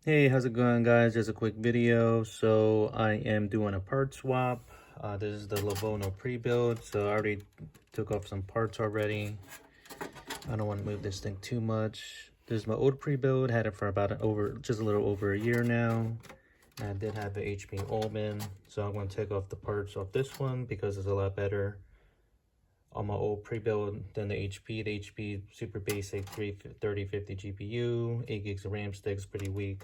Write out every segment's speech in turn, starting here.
Hey, how's it going, guys? Just a quick video. So I am doing a part swap. This is the Levono pre-build. So I already took off some parts already. I don't want to move this thing too much. This is my old pre-build. Had it for about just a little over a year now. And I did have the HP Omen. So I'm going to take off the parts off this one because it's a lot better on my old pre-build than the HP. The HP super basic 3050 GPU, 8 gigs of RAM sticks, pretty weak.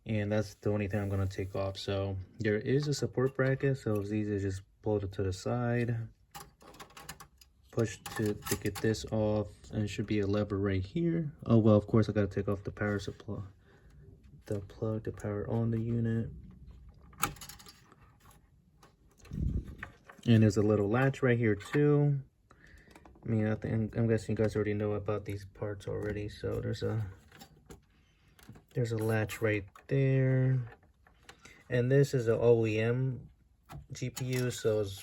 And that's the only thing I'm going to take off. So there is a support bracket, so it's easy to just pull it to the side, push to get this off, and it should be a lever right here. Oh well, of course I got to take off the power supply, the plug to power on the unit. And there's a little latch right here too. I mean, I'm guessing you guys already know about these parts already. So there's a latch right there. And this is an OEM GPU, so it's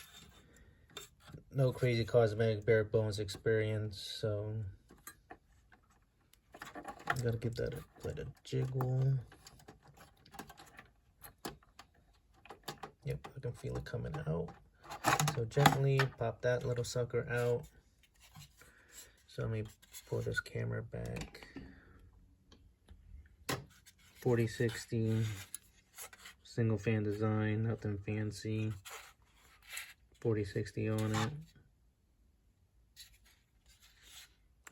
no crazy cosmetic, bare bones experience. So I gotta give that quite a jiggle. Yep, I can feel it coming out. So gently pop that little sucker out. So let me pull this camera back. 4060 single fan design, nothing fancy. 4060 on it.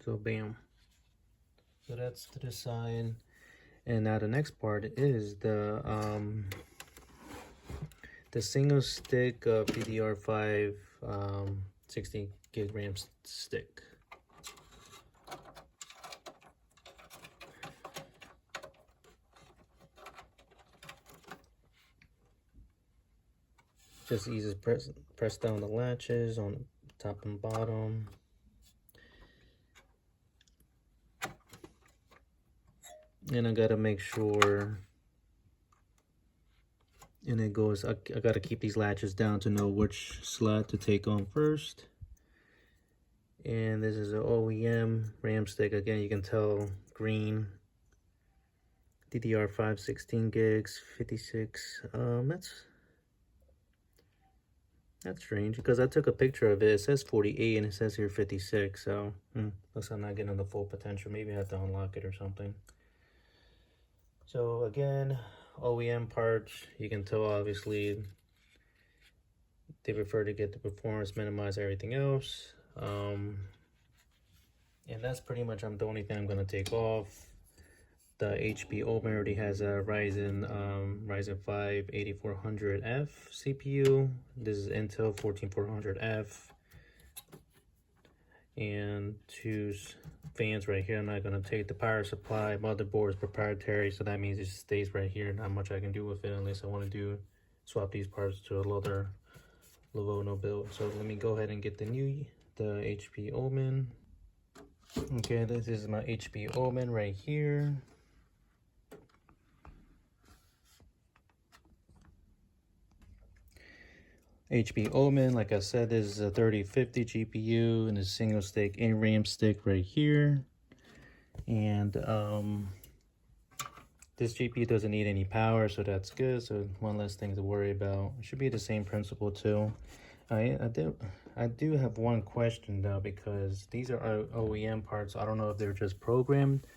So bam. So that's to the side. And now the next part is the single stick DDR5 60 gig RAM stick. Just easy press down the latches on the top and bottom. And I gotta make sure, and it goes, I gotta keep these latches down to know which slot to take on first. And this is an OEM RAM stick. Again, you can tell green. DDR5 16 gigs, 56. That's strange because I took a picture of it. It says 48 and it says here 56. So looks like I'm not getting the full potential. Maybe I have to unlock it or something. So again, OEM parts, you can tell obviously they prefer to get the performance, minimize everything else. And that's pretty much the only thing I'm gonna take off. The HP Omen already has a Ryzen 5 8400F CPU. This is Intel 14400F. And two fans right here. I'm not going to take the power supply. Motherboard is proprietary, so that means it just stays right here. Not much I can do with it unless I want to swap these parts to another Levono build. So let me go ahead and get the HP Omen. Okay, this is my HP Omen right here. HP Omen, like I said, this is a 3050 GPU and a single stick and RAM stick right here. And this GPU doesn't need any power, so that's good. So one less thing to worry about. It should be the same principle too. I do have one question though, because these are OEM parts. I don't know if they're just programmed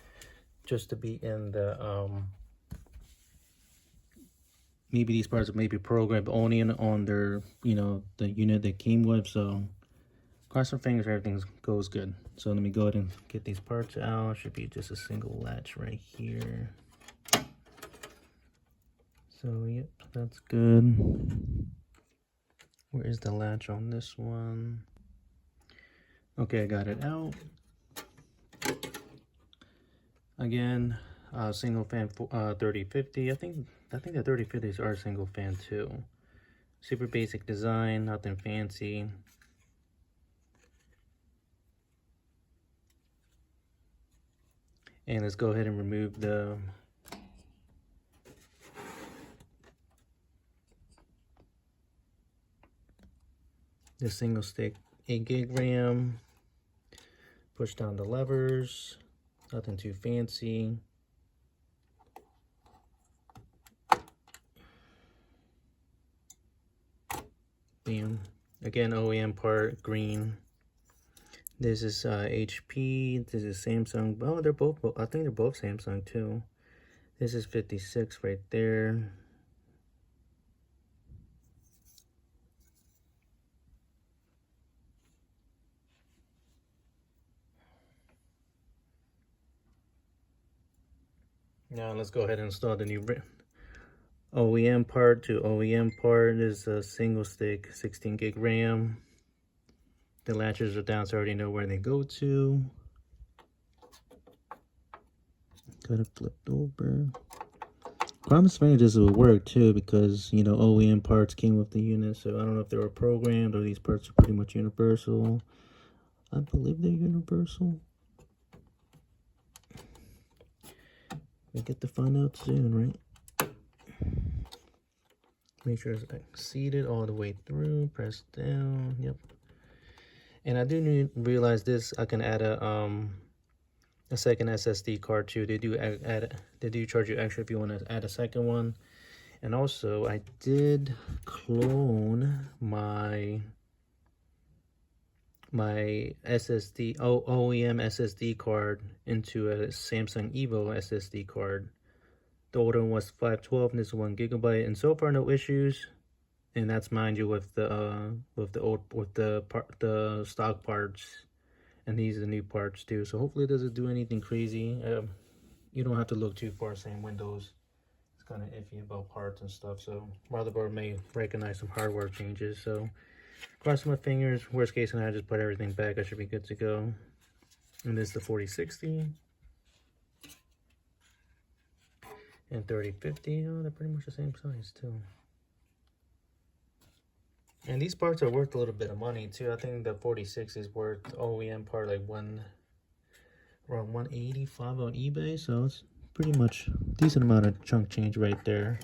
just to be in the maybe these parts may be programmed only on their, the unit they came with. So cross our fingers everything goes good. So let me go ahead and get these parts out. Should be just a single latch right here. So yep, that's good. Where is the latch on this one? Okay, I got it out. Again, single fan 3050. I think the 3050s are single fan too. Super basic design, nothing fancy. And let's go ahead and remove the single stick 8 gig RAM. Push down the levers, nothing too fancy. Bam. Again, OEM part, green. This is HP. This is Samsung. Oh, they're both, I think they're both Samsung too. This is 56 right there. Now let's go ahead and install the new OEM part to OEM part. Is a single stick 16 gig RAM. The latches are down, so I already know where they go to. Got it flipped over. I'm assuming this will work too, because you know OEM parts came with the unit, so I don't know if they were programmed or these parts are pretty much universal. I believe they're universal. We get to find out soon, right? Make sure it's seated all the way through. Press down. Yep. And I do realize this. I can add a second SSD card too. They do charge you extra if you want to add a second one. And also, I did clone my SSD OEM SSD card into a Samsung Evo SSD card. The older one was 512 and this is 1 gigabyte, and so far no issues. And that's, mind you, with the stock parts, and these are the new parts too. So hopefully it doesn't do anything crazy. You don't have to look too far. Same Windows, it's kind of iffy about parts and stuff. So motherboard may recognize some hardware changes. So crossing my fingers. Worst case scenario, I just put everything back. I should be good to go. And this is the 4060 and 3050. Oh, they're pretty much the same size too. And these parts are worth a little bit of money too. I think the 4060 is worth OEM part like around 185 on eBay. So it's pretty much a decent amount of chunk change right there.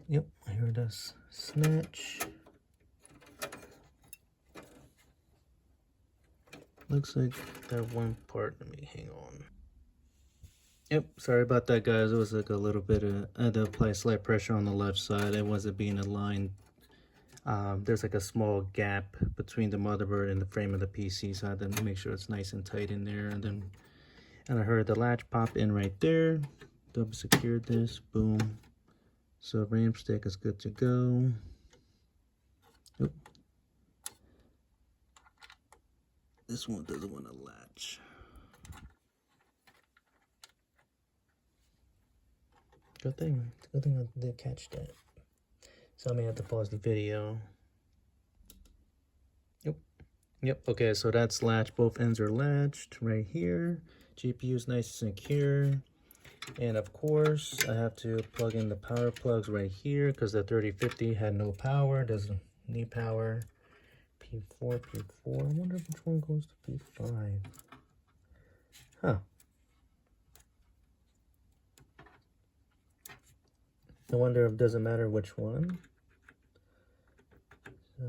Yep, here it is. Snatch. Looks like that one part. Let me hang on. Yep, sorry about that, guys. It was like a little bit of, I had to apply slight pressure on the left side. It wasn't being aligned. There's like a small gap between the motherboard and the frame of the PC, so I had to make sure it's nice and tight in there. And I heard the latch pop in right there. Double secured this. Boom. So RAM stick is good to go. Oop. This one doesn't want to latch. Good thing I did catch that. So I may have to pause the video. Yep, okay, so that's latched. Both ends are latched right here. GPU is nice and secure. And of course, I have to plug in the power plugs right here because the 3050 had no power. Doesn't need power. P4, P4. I wonder which one goes to P5. Huh. I wonder if it doesn't matter which one. So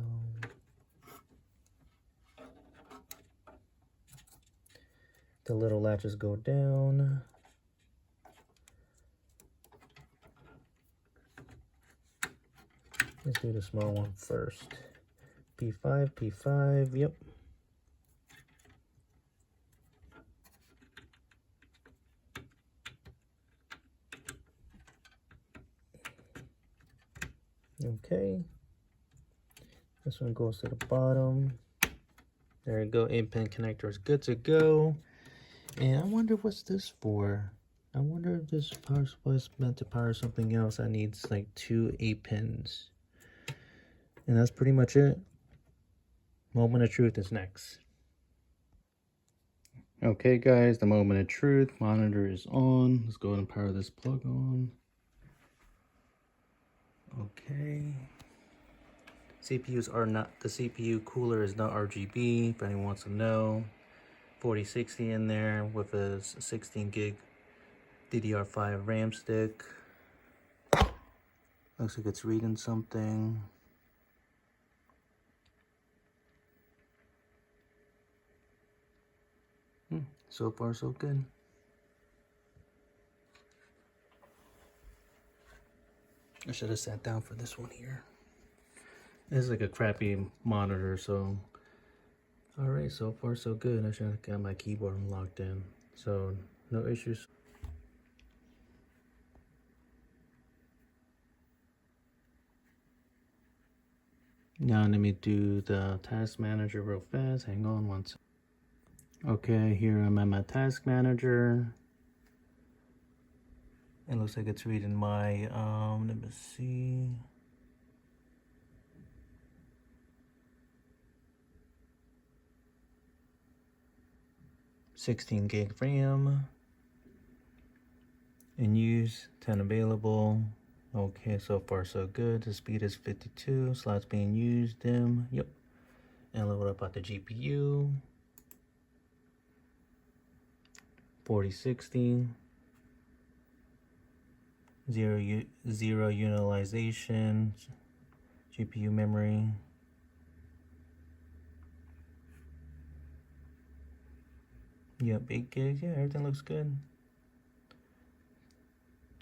the little latches go down. Let's do the small one first. P5, P5, yep. Okay. This one goes to the bottom. There you go. 8-pin connector is good to go. And I wonder what's this for. I wonder if this power supply is meant to power something else that needs like 2 8-pins. And that's pretty much it. Moment of truth is next. Okay guys, the moment of truth. Monitor is on. Let's go ahead and power this plug on. Okay. CPUs are not, the CPU cooler is not RGB, if anyone wants to know. 4060 in there with a 16 gig DDR5 RAM stick. Looks like it's reading something. So far, so good. I should have sat down for this one here. This is like a crappy monitor, so. Alright, so far so good. I should have got my keyboard locked in. So, no issues. Now let me do the task manager real fast. Hang on one second. Okay, here I'm at my task manager. It looks like it's reading my, let me see. 16 gig RAM. In use, 10 available. Okay, so far so good. The speed is 52. Slots being used, dim. Yep. And a little bit about the GPU. 4060. Zero utilization. GPU memory. Yep, 8 gigs. Yeah, everything looks good.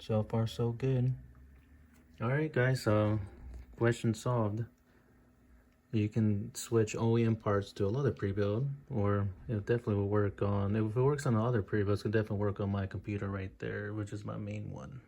So far so good. Alright guys, so question solved. You can switch OEM parts to a other pre-build, or it definitely will work on, if it works on the other pre-builds, it can definitely work on my computer right there, which is my main one.